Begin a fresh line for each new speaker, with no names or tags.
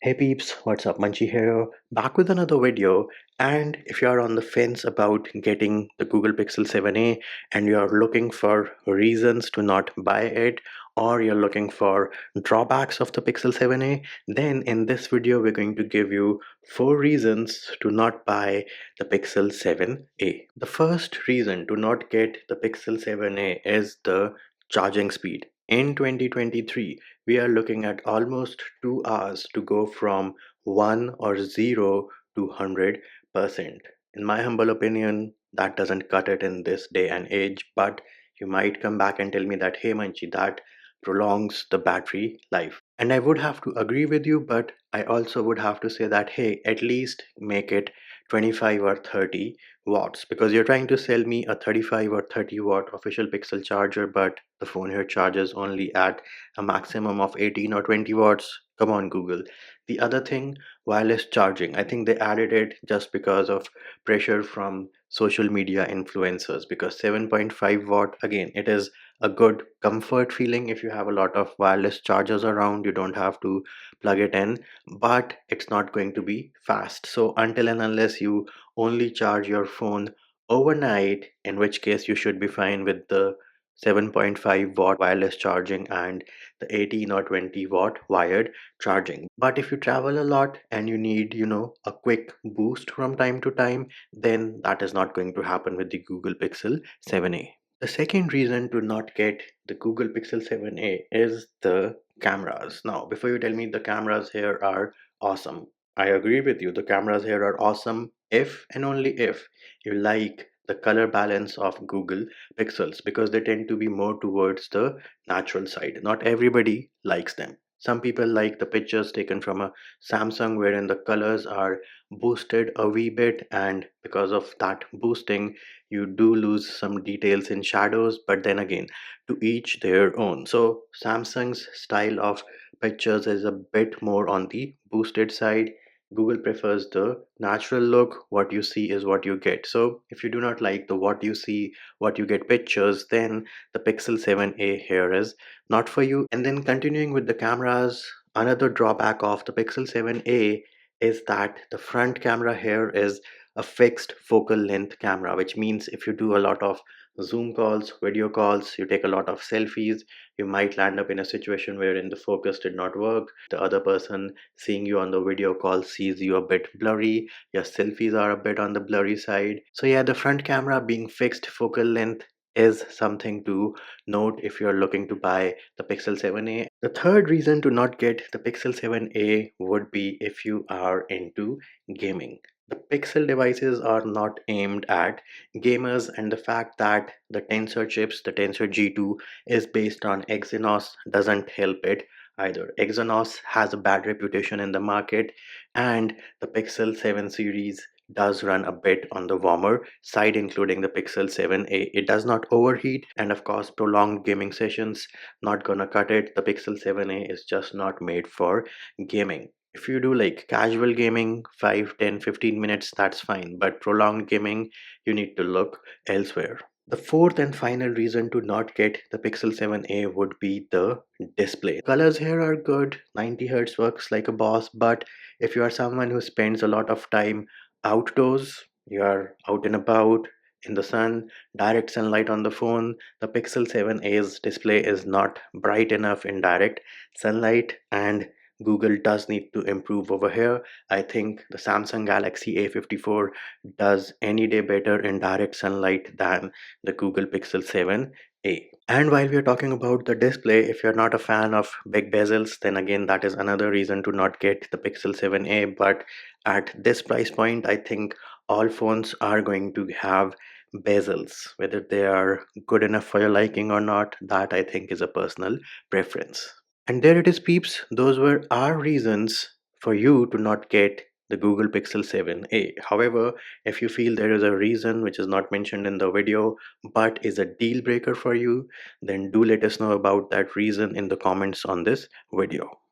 Hey peeps, what's up? Munchie here, back with another video. And if you're on the fence about getting the Google Pixel 7a and you're looking for reasons to not buy it, or you're looking for drawbacks of the Pixel 7a, then in this video we're going to give you 4 reasons to not buy the Pixel 7a. The first reason to not get the Pixel 7a is the charging speed. In 2023, we are looking at almost 2 hours to go from 1 or 0 to 100%. In my humble opinion, that doesn't cut it in this day and age, but you might come back and tell me that, hey Manchi, that prolongs the battery life. And I would have to agree with you, but I also would have to say that, hey, at least make it 25 or 30 watts, because you're trying to sell me a 35 or 30 watt official Pixel charger, but the phone here charges only at a maximum of 18 or 20 watts. Come on, Google. The other thing, wireless charging. I think they added it just because of pressure from social media influencers, because 7.5 watt, again, it is a good comfort feeling. If you have a lot of wireless chargers around, you don't have to plug it in, but it's not going to be fast. So until and unless you only charge your phone overnight, in which case you should be fine with the 7.5 watt wireless charging and the 18 or 20 watt wired charging. But if you travel a lot and you need, a quick boost from time to time, then that is not going to happen with the Google Pixel 7a. The second reason to not get the Google Pixel 7a is the cameras. Now, before you tell me the cameras here are awesome, I agree with you. The cameras here are awesome if and only if you like the color balance of Google Pixels, because they tend to be more towards the natural side. Not everybody likes them. Some people like the pictures taken from a Samsung wherein the colors are boosted a wee bit, and because of that boosting, you do lose some details in shadows, but then again, to each their own. So Samsung's style of pictures is a bit more on the boosted side. Google prefers the natural look. What you see is what you get. So if you do not like the what you see, what you get pictures, then the Pixel 7a here is not for you. And then continuing with the cameras, another drawback of the Pixel 7a is that the front camera here is a fixed focal length camera, which means if you do a lot of Zoom calls, video calls, you take a lot of selfies, you might land up in a situation wherein the focus did not work. The other person seeing you on the video call sees you a bit blurry. Your selfies are a bit on the blurry side. So yeah, the front camera being fixed focal length is something to note if you're looking to buy the Pixel 7a. The third reason to not get the Pixel 7a would be if you are into gaming. The Pixel devices are not aimed at gamers, and the fact that the Tensor chips, the Tensor G2, is based on Exynos doesn't help it either. Exynos has a bad reputation in the market, and the Pixel 7 series does run a bit on the warmer side, including the Pixel 7a. It does not overheat, and of course, prolonged gaming sessions not gonna cut it. The Pixel 7a is just not made for gaming. If you do like casual gaming, 5, 10, 15 minutes, that's fine, but prolonged gaming, you need to look elsewhere. The fourth and final reason to not get the Pixel 7a would be the display. Colors here are good, 90 Hz works like a boss, but if you are someone who spends a lot of time outdoors, you are out and about in the sun, direct sunlight on the phone, the Pixel 7a's display is not bright enough in direct sunlight, and Google does need to improve over here. I think the Samsung Galaxy A54 does any day better in direct sunlight than the Google Pixel 7a. And while we are talking about the display, if you're not a fan of big bezels, then again, that is another reason to not get the Pixel 7a. But at this price point, I think all phones are going to have bezels. Whether they are good enough for your liking or not, that I think is a personal preference. And there it is, peeps. Those were our reasons for you to not get the Google Pixel 7a. However, if you feel there is a reason which is not mentioned in the video but is a deal breaker for you, then do let us know about that reason in the comments on this video.